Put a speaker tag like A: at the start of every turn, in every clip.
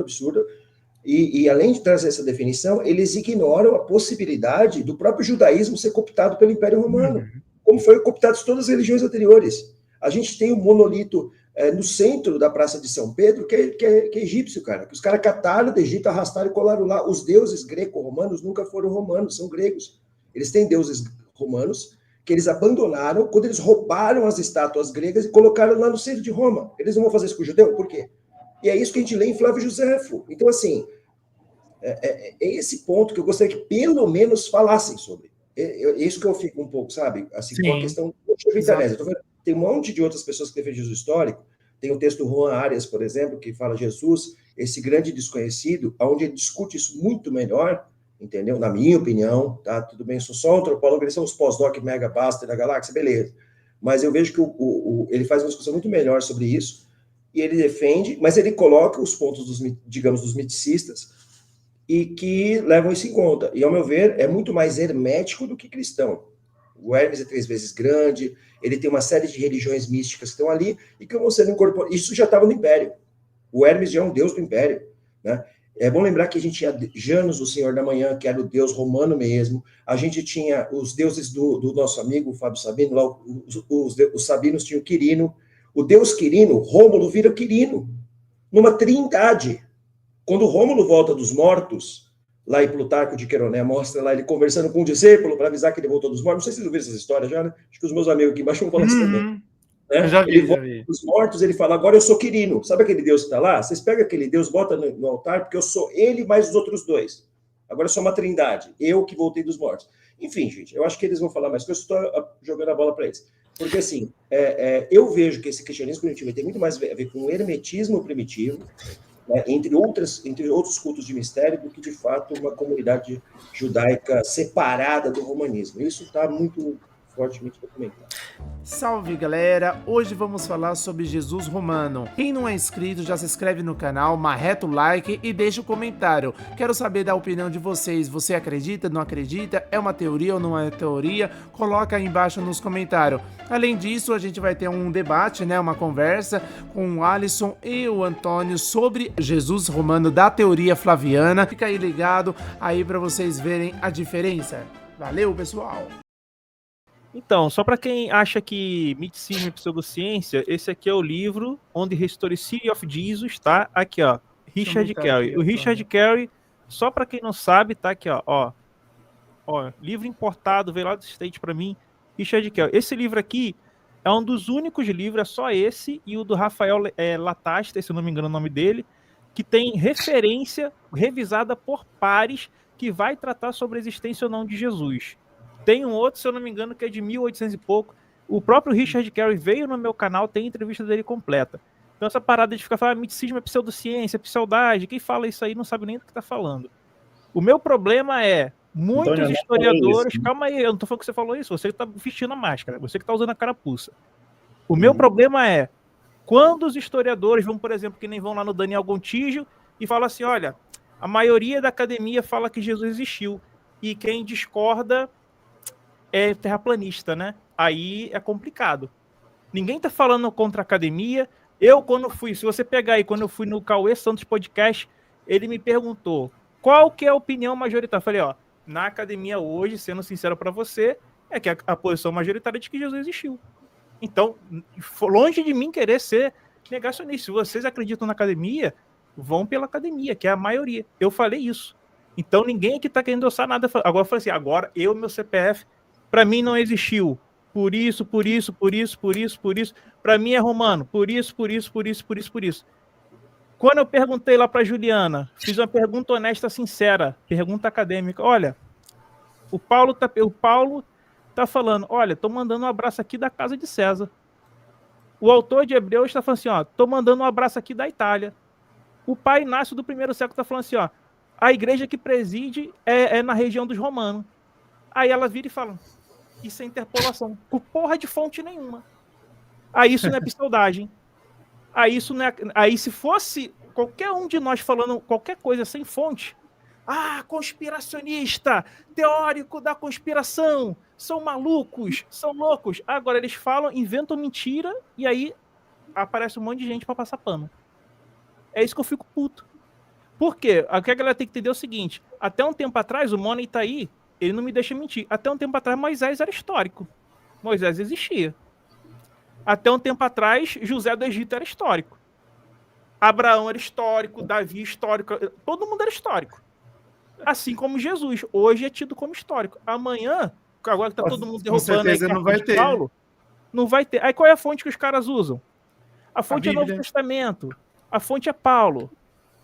A: absurda. E além de trazer essa definição, eles ignoram a possibilidade do próprio judaísmo ser cooptado pelo Império Romano, como foi cooptado todas as religiões anteriores. A gente tem um monolito no centro da Praça de São Pedro, que é egípcio, cara. Que os caras cataram do Egito, arrastaram e colaram lá. Os deuses greco-romanos nunca foram romanos, são gregos. Eles têm deuses romanos que eles abandonaram quando eles roubaram as estátuas gregas e colocaram lá no centro de Roma. Eles não vão fazer isso com o judeu? Por quê? E é isso que a gente lê em Flávio Josefo. Então, assim, é esse ponto que eu gostaria que pelo menos falassem sobre. É isso que eu fico um pouco, sabe? Assim, com a questão tem um monte de outras pessoas que defendem Jesus histórico. Tem o texto do Juan Arias, por exemplo, que fala Jesus, esse grande desconhecido, onde ele discute isso muito melhor, entendeu? Na minha opinião, tá? Tudo bem, eu sou só um antropólogo, eles são os pós-doc mega basta da galáxia, beleza. Mas eu vejo que ele faz uma discussão muito melhor sobre isso, e ele defende, mas ele coloca os pontos, dos miticistas, e que levam isso em conta. E, ao meu ver, é muito mais hermético do que cristão. O Hermes é 3 vezes grande, ele tem uma série de religiões místicas que estão ali, e que vão sendo incorporadas. Isso já estava no Império. O Hermes já é um deus do Império, né? É bom lembrar que a gente tinha Janus, o Senhor da Manhã, que era o deus romano mesmo. A gente tinha os deuses do nosso amigo Fábio Sabino, lá os sabinos tinham Quirino. O deus Quirino, Rômulo vira Quirino, numa trindade. Quando Rômulo volta dos mortos, lá em Plutarco de Queroné, mostra lá ele conversando com um discípulo para avisar que ele voltou dos mortos. Não sei se vocês ouviram essas histórias já, né? Acho que os meus amigos aqui embaixo vão falar isso também. Né?
B: Eu já vi,
A: ele volta dos mortos, ele fala, agora eu sou Quirino. Sabe aquele Deus que está lá? Vocês pegam aquele Deus, botam no altar, porque eu sou ele mais os outros dois. Agora eu sou uma trindade, eu que voltei dos mortos. Enfim, gente, eu acho que eles vão falar mais coisas, eu estou jogando a bola para eles. Porque, assim, eu vejo que esse cristianismo primitivo tem muito mais a ver com o hermetismo primitivo, né, entre outros cultos de mistério, do que, de fato, uma comunidade judaica separada do romanismo. Isso está muito fortemente documentado.
B: Salve, galera! Hoje vamos falar sobre Jesus romano. Quem não é inscrito já se inscreve no canal, marreta o like e deixa o comentário. Quero saber da opinião de vocês. Você acredita, não acredita? É uma teoria ou não é teoria? Coloca aí embaixo nos comentários. Além disso, a gente vai ter um debate, né, uma conversa com o Alisson e o Antônio sobre Jesus romano da teoria flaviana. Fica aí ligado aí para vocês verem a diferença. Valeu, pessoal!
C: Então, só para quem acha que miticismo é pseudociência, esse aqui é o livro onde Historicity of Jesus, tá? Aqui, ó, Richard Carey. O Richard Carey, só para quem não sabe, tá aqui, ó, livro importado, veio lá do State para mim, Richard Carey. Esse livro aqui é um dos únicos livros, é só esse e o do Rafael Latasta, se eu não me engano o nome dele, que tem referência revisada por pares que vai tratar sobre a existência ou não de Jesus. Tem um outro, se eu não me engano, que é de 1800 e pouco. O próprio Richard Carey veio no meu canal, tem entrevista dele completa. Então essa parada de ficar falando miticismo é pseudociência, é pseudagem, quem fala isso aí não sabe nem do que tá falando. O meu problema é, muitos historiadores... Calma aí, eu não tô falando que você falou isso, você que tá vestindo a máscara, você que tá usando a carapuça. O meu problema é, quando os historiadores vão, por exemplo, que nem vão lá no Daniel Gontijo e falam assim, olha, a maioria da academia fala que Jesus existiu, e quem discorda é terraplanista, né? Aí é complicado. Ninguém tá falando contra a academia. Eu, quando fui, se você pegar aí, quando eu fui no Cauê Santos Podcast, ele me perguntou qual que é a opinião majoritária. Eu falei, ó, na academia hoje, sendo sincero para você, é que a posição majoritária é de que Jesus existiu. Então, longe de mim querer ser negacionista. Se vocês acreditam na academia, vão pela academia, que é a maioria. Eu falei isso. Então, ninguém aqui tá querendo endossar nada. Agora eu falei assim, agora eu, meu CPF, para mim não existiu. Por isso. Para mim é romano. Por isso. Quando eu perguntei lá para Juliana, fiz uma pergunta honesta, sincera, pergunta acadêmica. Olha, o Paulo tá falando, olha, tô mandando um abraço aqui da casa de César. O autor de Hebreus está falando assim, ó, tô mandando um abraço aqui da Itália. O pai Inácio do primeiro século tá falando assim, ó, a igreja que preside é na região dos romanos. Aí ela vira e fala, isso é interpolação, por porra de fonte nenhuma. Aí isso não é pseudagem. Aí se fosse qualquer um de nós falando qualquer coisa sem fonte, conspiracionista, teórico da conspiração, são malucos, são loucos. Agora eles falam, inventam mentira e aí aparece um monte de gente para passar pano. É isso que eu fico puto. Por quê? O que a galera tem que entender é o seguinte, até um tempo atrás, o Money tá aí, ele não me deixa mentir, até um tempo atrás Moisés era histórico. Moisés existia. Até um tempo atrás, José do Egito era histórico. Abraão era histórico, Davi histórico, todo mundo era histórico. Assim como Jesus, hoje é tido como histórico. Amanhã, agora que tá todo mundo derrubando aí
B: não vai ter.
C: Paulo, não vai ter. Aí qual é a fonte que os caras usam? A fonte é Novo Testamento, a fonte é Paulo,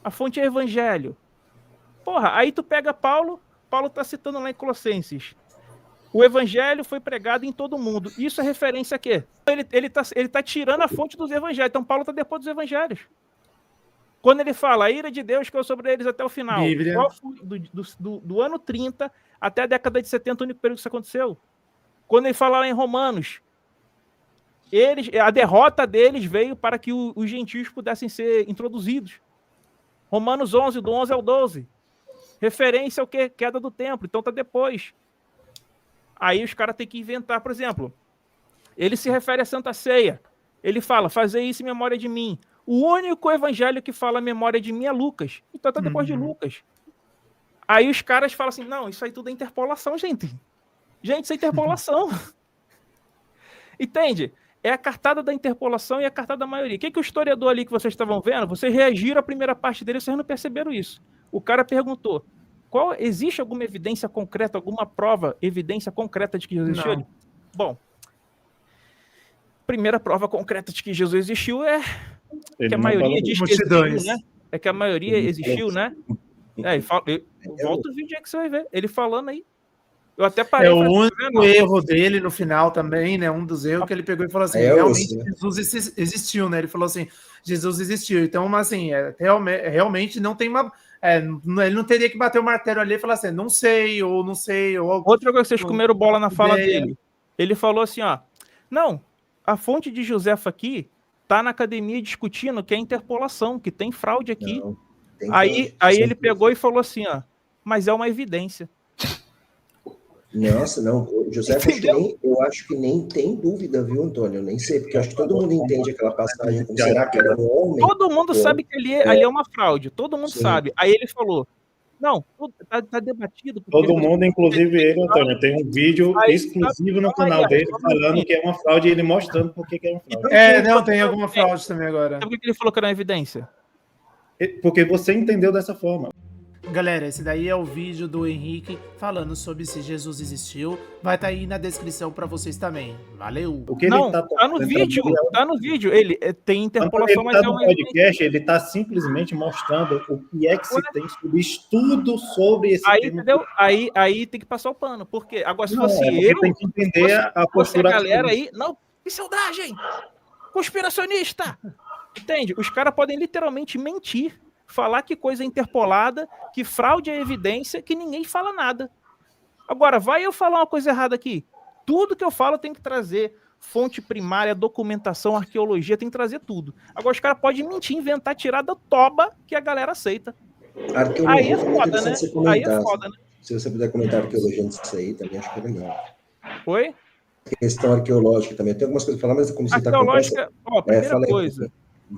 C: a fonte é Evangelho. Porra, aí tu pega Paulo tá citando lá em Colossenses. O Evangelho foi pregado em todo mundo. Isso é referência a quê? Ele tá tirando a fonte dos Evangelhos. Então Paulo tá depois dos Evangelhos. Quando ele fala, a ira de Deus caiu sobre eles até o final. Qual foi do ano 30 até a década de 70, o único período que isso aconteceu? Quando ele fala lá em Romanos, a derrota deles veio para que os gentios pudessem ser introduzidos. Romanos 11, do 11 ao 12. Referência ao quê? Queda do templo. Então tá depois. Aí os caras têm que inventar, por exemplo, ele se refere à Santa Ceia. Ele fala, fazer isso em memória de mim. O único evangelho que fala memória de mim é Lucas. Então tá depois de Lucas. Aí os caras falam assim, não, isso aí tudo é interpolação, gente. Gente, isso é interpolação. Entende? É a cartada da interpolação e a cartada da maioria. O que o historiador ali que vocês estavam vendo, vocês reagiram à primeira parte dele, vocês não perceberam isso. O cara perguntou, existe alguma evidência concreta, alguma prova, evidência concreta de que Jesus existiu? Bom, primeira prova concreta de que Jesus existiu é que a maioria diz que existiu, né? É que a maioria existiu, né? Volta o vídeo aí que você vai ver. Ele falando aí. Eu até parei.
B: É o único erro dele no final também, né? Um dos erros que ele pegou e falou assim, realmente Jesus existiu, né? Ele falou assim, Jesus existiu. Então, assim, realmente não tem uma... ele não teria que bater o martelo ali e falar assim, não sei, ou não sei, ou...
C: Outra coisa que vocês comeram bola na fala dele. Ele falou assim, ó, não, a fonte de Josefa aqui tá na academia discutindo que é interpolação, que tem fraude aqui. Não, aí ele pegou e falou assim, ó, mas é uma evidência.
A: Nossa, não, José, eu acho que nem tem dúvida, viu, Antônio? Eu nem sei, porque eu acho que todo mundo entende aquela passagem, como será que era um homem?
C: Todo mundo sabe que ali é uma fraude, todo mundo sabe. Aí ele falou, não, tá debatido.
D: Todo mundo, inclusive ele, Antônio, tem um vídeo exclusivo no canal dele falando que é uma fraude e ele mostrando por que é uma fraude.
B: Não, tem alguma fraude também agora.
C: Sabe por que ele falou que era uma evidência?
D: Porque você entendeu dessa forma.
B: Galera, esse daí é o vídeo do Henrique falando sobre se Jesus existiu. Vai estar aí na descrição para vocês também. Valeu!
D: O que
C: não,
D: ele
C: tá no vídeo, tá no vídeo. Ele tem interpolação,
D: mas no podcast, ele tá simplesmente mostrando o que é que se tem sobre estudo sobre esse
C: tema.
D: Entendeu?
C: Aí tem que passar o pano. Porque agora, se fosse eu...
D: Tem que entender a postura...
C: A galera aí... Não, pseudagem! Conspiracionista! Entende? Os caras podem literalmente mentir. Falar que coisa é interpolada, que fraude é evidência, que ninguém fala nada. Agora, vai eu falar uma coisa errada aqui. Tudo que eu falo tem que trazer fonte primária, documentação, arqueologia, tem que trazer tudo. Agora, os caras podem mentir, inventar, tirar da toba que a galera aceita.
A: Arqueologia
C: aí é foda, né? Aí é foda, né?
A: Se você puder comentar arqueologia disso aí, também acho que é legal.
C: Oi?
A: Questão arqueológica também. Tem algumas coisas para falar, mas como você está
C: arqueológica, primeira coisa...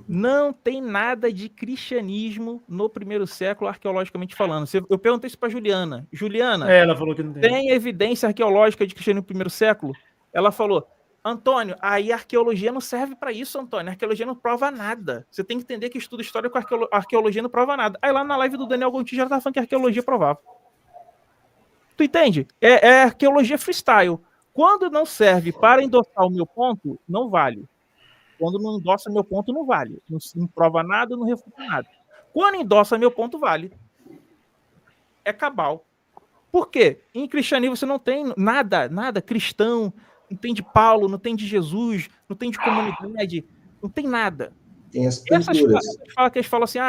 C: Não tem nada de cristianismo no primeiro século, arqueologicamente falando. Eu perguntei isso para Juliana. Juliana,
B: ela falou que não
C: tem evidência arqueológica de cristianismo no primeiro século? Ela falou, Antônio, aí a arqueologia não serve para isso, Antônio. A arqueologia não prova nada. Você tem que entender que estudo histórico, a arqueologia não prova nada. Aí lá na live do Daniel Gontijo já estava falando que a arqueologia provava. Tu entende? É arqueologia freestyle. Quando não serve para endossar o meu ponto, não vale. Quando não endossa meu ponto, não vale. Não prova nada, não refuta nada. Quando endossa meu ponto, vale. É cabal. Por quê? Em cristianismo você não tem nada cristão, não tem de Paulo, não tem de Jesus, não tem de comunidade, não tem nada.
A: Tem as pinturas.
C: Eles falam assim,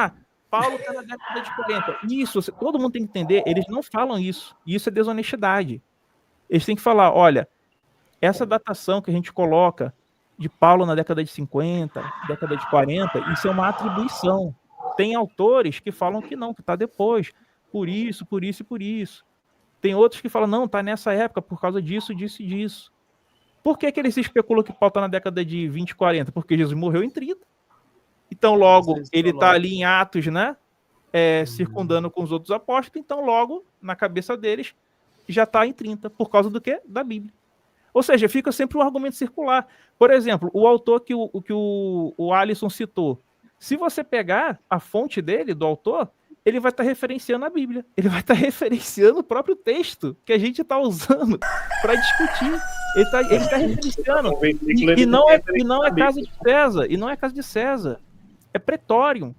C: Paulo está na década de 40. Isso, todo mundo tem que entender, eles não falam isso. Isso é desonestidade. Eles têm que falar, olha, essa datação que a gente coloca de Paulo na década de 50, década de 40, isso é uma atribuição. Tem autores que falam que não, que está depois, por isso, por isso e por isso. Tem outros que falam, não, está nessa época por causa disso, disso e disso. Por que eles especulam que Paulo está na década de 20 e 40? Porque Jesus morreu em 30. Então, logo, ele está ali em Atos, né? circundando com os outros apóstolos, então logo, na cabeça deles, já está em 30, por causa do quê? Da Bíblia. Ou seja, fica sempre um argumento circular. Por exemplo, o autor que o Alisson citou, se você pegar a fonte dele, do autor, ele vai estar referenciando a Bíblia. Ele vai estar referenciando o próprio texto que a gente está usando para discutir. Ele está referenciando. E não é casa de César. E não é casa de César. É Pretório.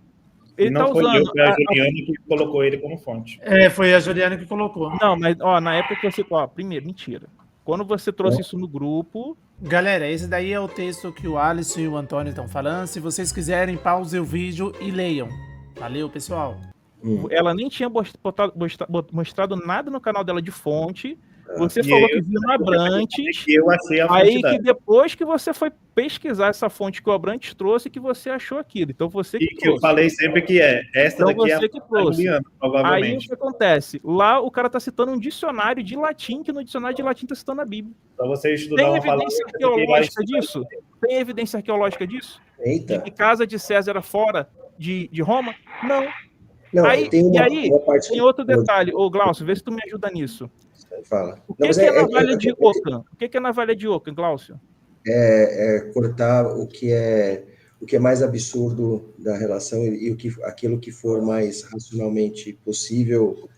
C: Ele
D: não
C: tá
D: foi
C: usando.
D: Foi a Juliana que colocou ele como fonte.
B: Foi a Juliana que colocou.
C: Não, mas na época que você. Primeiro, mentira. Quando você trouxe isso no grupo.
B: Galera, esse daí é o texto que o Alisson e o Antônio estão falando. Se vocês quiserem, pausem o vídeo e leiam. Valeu, pessoal.
C: Ela nem tinha mostrado nada no canal dela de fonte. Você falou que viu no Abrantes.
D: Eu achei a fonte
C: aí
D: dela.
C: Que depois que você foi pesquisar essa fonte que o Abrantes trouxe, que você achou aquilo. Então você que trouxe.
D: Eu falei sempre que essa
C: então
D: daqui
C: você
D: é
C: que trouxe.
D: Juliana, provavelmente.
C: Aí o que acontece? Lá o cara tá citando um dicionário de latim, que no dicionário de latim tá citando a Bíblia.
D: Para você estudar
C: Tem
D: uma
C: evidência arqueológica disso? Tem evidência arqueológica disso?
A: Eita.
C: De que casa de César era fora de Roma? Não.
A: Não,
C: Aí,
A: tem uma parte...
C: tem outro detalhe. Ô, Glaucio, vê se tu me ajuda nisso.
A: Fala.
C: O que é navalha de Ockham? O que é navalha de Ockham, Glaucio?
A: É cortar o que é mais absurdo da relação e aquilo que for mais racionalmente possível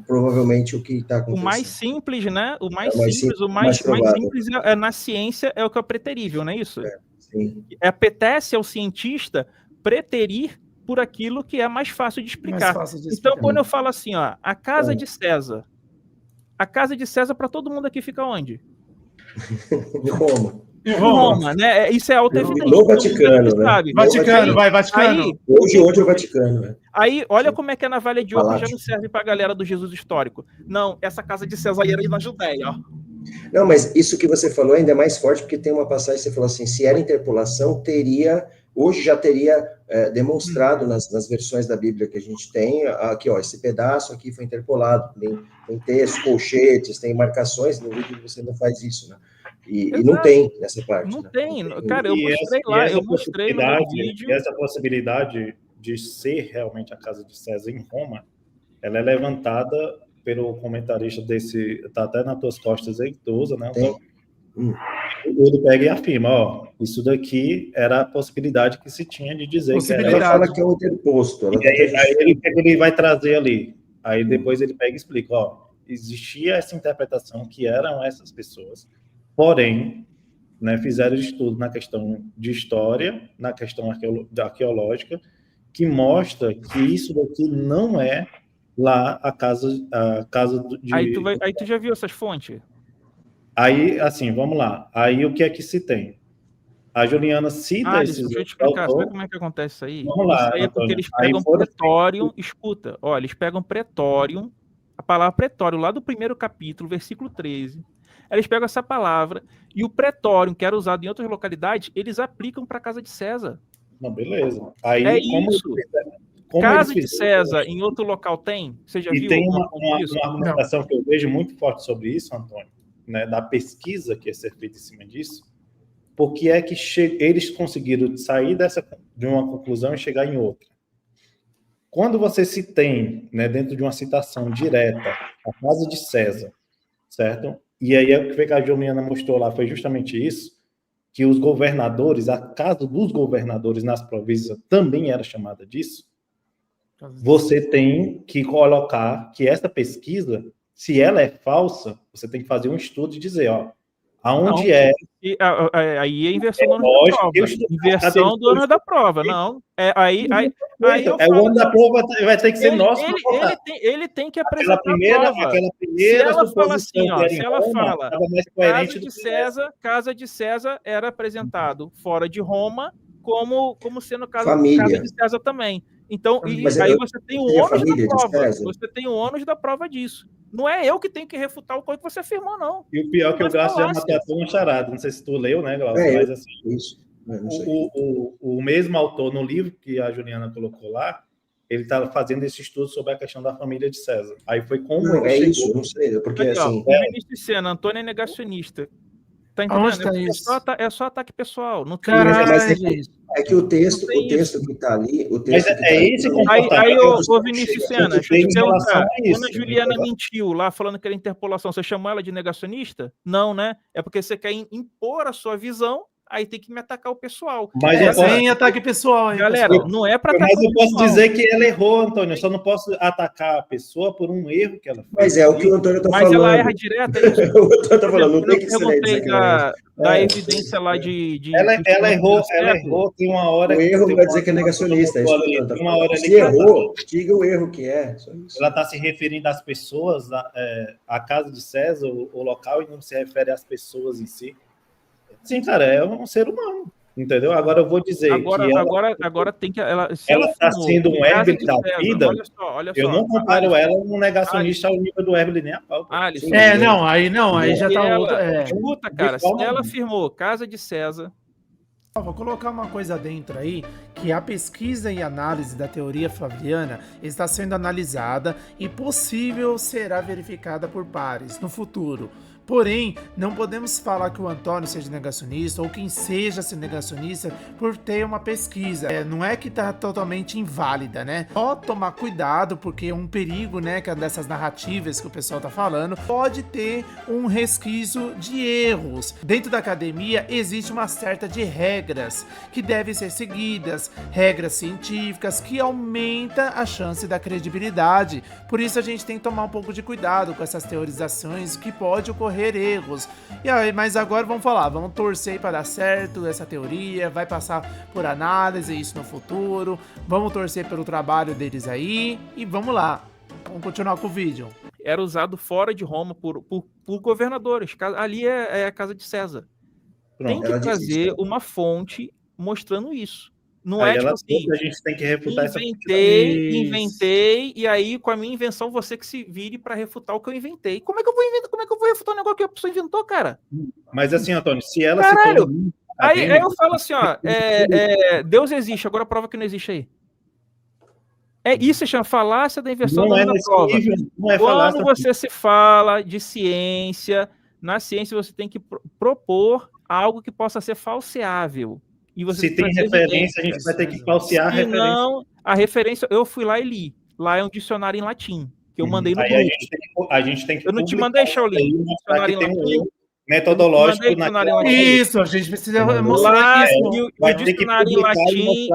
A: provavelmente o que está acontecendo.
C: O mais simples, né? O mais simples na ciência é o que é preterível, não é isso?
A: Sim.
C: Apetece ao cientista preterir por aquilo que é mais fácil de explicar. Então, quando eu falo assim, ó, a casa de César para todo mundo aqui fica onde?
A: Em Roma.
C: Em Roma, né? Isso é auto-evidente.
A: No Vaticano, né?
B: Vaticano. Aí,
A: hoje é o Vaticano, né?
C: Aí, olha como é que a navalha de Ockham já não serve para a galera do Jesus histórico. Não, essa casa de César era na Judéia, ó.
A: Não, mas isso que você falou ainda é mais forte, porque tem uma passagem que você falou assim, se era interpolação, hoje já teria demonstrado nas versões da Bíblia que a gente tem, aqui, ó, esse pedaço aqui foi interpolado, tem textos, colchetes, tem marcações, no vídeo você não faz isso, né? E não tem nessa parte.
C: Não
A: né?
C: tem. Cara, eu mostrei lá, eu mostrei no vídeo.
D: E essa possibilidade de ser realmente a casa de César em Roma, ela é levantada pelo comentarista desse, tá até nas tuas costas aí, tu usa, né? Ele pega e afirma, ó, isso daqui era a possibilidade que se tinha de dizer que era.
A: Ela fala que é um interposto.
D: Aí ele vai trazer ali. Aí depois ele pega e explica, ó, existia essa interpretação que eram essas pessoas, porém, né, fizeram estudo na questão de história, na questão arqueológica, que mostra que isso daqui não é lá a casa de...
C: Aí tu já viu essas fontes?
D: Aí, assim, vamos lá. Aí o que é que se tem? A Juliana cita esses...
C: Deixa eu te explicar, sabe como é que acontece isso aí?
D: Vamos lá,
C: isso aí é porque eles pegam Pretório, escuta, ó, eles pegam Pretório, a palavra Pretório, lá do primeiro capítulo, versículo 13, eles pegam essa palavra, e o Pretório, que era usado em outras localidades, eles aplicam para a casa de César.
D: Não, beleza. Aí,
C: isso. Casa de César em outro local tem? Você já viu?
D: E tem uma argumentação que eu vejo muito forte sobre isso, Antônio, né, da pesquisa que é ser feita em cima disso, porque é que eles conseguiram sair de uma conclusão e chegar em outra. Quando você se tem, né, dentro de uma citação direta, a casa de César, certo? E aí o que a Juliana mostrou lá foi justamente isso, que os governadores, a casa dos governadores nas províncias também era chamada disso. Você tem que colocar que essa pesquisa, se ela é falsa, você tem que fazer um estudo e dizer, ó, aonde
C: aí é inversão do ano da prova. Inversão do ano da prova, não. Aí
D: o ano da prova vai ter que ser nosso.
C: Ele tem que apresentar
D: aquela primeira
C: se ela fala assim, ó, se ela fala, casa de César era apresentado fora de Roma como sendo casa de César também. Então, aí você tem o ônus da prova. Você tem o ônus da prova disso. Não é eu que tenho que refutar o que você afirmou, não.
D: E o pior é que o Glaucio já matou um charado. Não sei se tu leu, né, Glaucio? Mas assim,
A: isso.
D: O mesmo autor, no livro que a Juliana colocou lá, ele está fazendo esse estudo sobre a questão da família de César. Aí foi como
A: não, isso, não sei, porque
C: aqui,
A: assim...
C: Ó, o Vinícius Sena, Antônio é negacionista. Tá
B: Aonde
C: entendendo?
B: tá
C: É
B: isso?
C: só ataque pessoal. Não tem
B: Caralho,
A: Mas
B: gente.
A: é que o texto
C: tem
A: que está ali, o
D: Mas
A: texto que
D: é
A: tá ali,
D: esse
A: também-
C: Aí,
D: comportamento
C: ô Vinícius
A: chega-
C: Sena, deixa eu
D: tem
C: te
D: em relação
C: perguntar.
D: a isso.
C: Quando a Juliana mentiu lá, falando que era interpolação, você chamou ela de negacionista? Não, né? É porque você quer impor a sua visão, aí tem que me atacar o pessoal.
D: Mas eu posso,
B: Sem ataque pessoal, hein,
C: Galera,
B: pessoal?
C: não é pra
D: mas
C: atacar
D: eu
C: o
D: posso
C: pessoal.
D: dizer que ela errou, Antônio. Eu só não posso atacar a pessoa por um erro que ela fez.
A: Mas é o que o Antônio está
C: Mas
A: falando.
C: ela erra direto, é isso?
A: O Antônio está falando, não
C: Quando
A: tem
C: eu
A: que ser
C: perguntei
A: dizer que ela erra.
C: da
A: É,
C: evidência lá de
D: Ela errou,
C: certo.
D: tem uma hora...
A: O erro não
D: tem
A: vai
D: uma
A: dizer que é
D: hora
A: negacionista, é isso que o Antônio está
D: tem uma hora
A: falando.
D: ali
A: Se
D: que ela
A: errou, diga o erro que é. Só isso.
D: ela está se referindo às pessoas, à casa de César, o local, e não se refere às pessoas em si. Sim, cara, é um ser humano, entendeu? Agora eu vou dizer que
C: Agora tem que se
D: ela está
C: filmou
D: sendo um
C: Casa
D: Herbert
C: de
D: da
C: César,
D: vida.
C: olha
D: Eu
C: só.
D: não comparo ela com um negacionista ao nível do Herbert nem a pau.
C: Alisson,
B: Não, aí já
C: se
B: tá
C: ela,
B: outro.
C: escuta, cara, se ela afirmou Casa de César,
B: Vou colocar uma coisa dentro aí, que a pesquisa e análise da teoria flaviana está sendo analisada e possível será verificada por pares no futuro. Porém, não podemos falar que o Antônio seja negacionista ou quem seja ser negacionista por ter uma pesquisa. Não é que tá totalmente inválida, né? Só tomar cuidado, porque é um perigo, né, que é dessas narrativas que o pessoal tá falando, pode ter um resquício de erros. Dentro da academia existe uma certa de regras que devem ser seguidas, regras científicas que aumenta a chance da credibilidade. Por isso a gente tem que tomar um pouco de cuidado com essas teorizações que pode ocorrer erros. E aí, mas agora vamos torcer para dar certo essa teoria, vai passar por análise isso no futuro, vamos torcer pelo trabalho deles aí e vamos lá. Vamos continuar com o vídeo.
C: era usado fora de Roma por governadores. Ali é a casa de César. Tem que trazer uma fonte mostrando isso. Não é tipo assim,
D: a gente tem que refutar
C: inventei, e aí com a minha invenção você que se vire para refutar o que eu inventei. Como é que eu vou inventar? Como é que eu vou refutar um negócio que a pessoa inventou, cara?
D: Mas assim, Antônio, se ela
C: Caralho, aí eu falo assim, ó, Deus existe, agora prova que não existe aí. É isso, chama falácia da inversão da prova. Quando você se fala de ciência, na ciência você tem que propor algo que possa ser falseável. E você
D: se tem referência, a gente vai ter que falsear a referência.
C: Não, a referência, eu fui lá e li. Lá é um dicionário em latim, que eu mandei no grupo.
D: A gente tem que
C: eu não te mandei, Shaolin.
D: Dicionário em latim. Metodológico
B: Isso, a gente precisa mostrar isso.
C: E o dicionário em latim,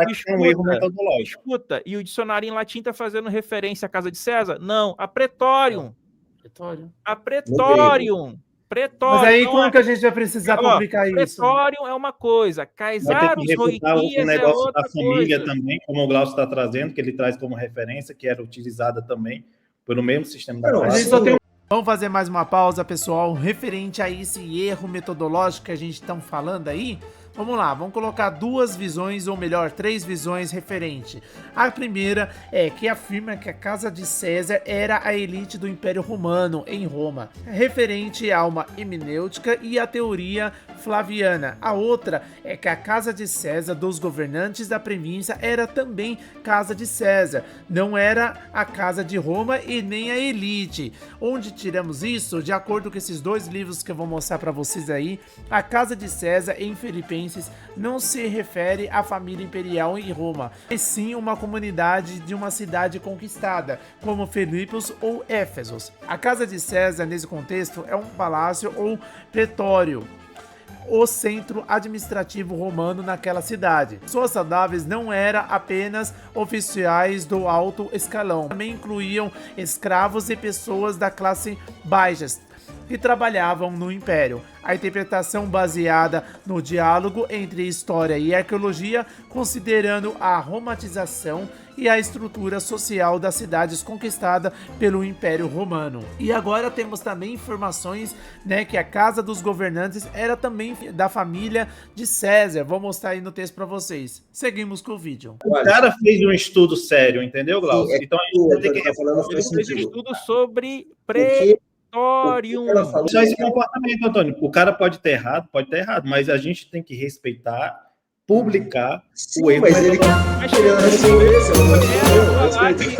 C: escuta, e o dicionário em latim está fazendo referência à casa de César? Não, a Pretorium. A Pretorium.
B: Mas aí como que a gente vai precisar publicar isso?
C: Pretorium é uma coisa, Caesaros
D: Noicias é outra da família coisa. Também, como o Glaucio está trazendo, que ele traz como referência, que era utilizada também pelo mesmo sistema da classe.
B: Vamos fazer mais uma pausa, pessoal, referente a esse erro metodológico que a gente está falando aí. Vamos lá, vamos colocar duas visões, ou melhor, três visões referente. A primeira é que afirma que a casa de César era a elite do Império Romano em Roma, referente a uma hermenêutica e a teoria flaviana. A outra é que a casa de César dos governantes da província era também casa de César, não era a casa de Roma e nem a elite. Onde tiramos isso? De acordo com esses dois livros que eu vou mostrar para vocês aí, a casa de César em Filipenses não se refere à família imperial em Roma, e sim uma comunidade de uma cidade conquistada, como Filipos ou Éfesos. A casa de César, nesse contexto, é um palácio ou pretório, o centro administrativo romano naquela cidade. Suas saudáveis não eram apenas oficiais do alto escalão, também incluíam escravos e pessoas da classe baixa que trabalhavam no Império. A interpretação baseada no diálogo entre história e arqueologia, considerando a romantização e a estrutura social das cidades conquistadas pelo Império Romano. E agora temos também informações, né, que a casa dos governantes era também da família de César. Vou mostrar aí no texto para vocês. Seguimos com o vídeo.
D: O cara fez um estudo sério, entendeu, Glaucio?
A: Então a gente tem que falar
C: ele fez um estudo sobre
D: Só esse comportamento, Antônio. O cara pode ter errado, mas a gente tem que respeitar, publicar o erro.
A: Mas ele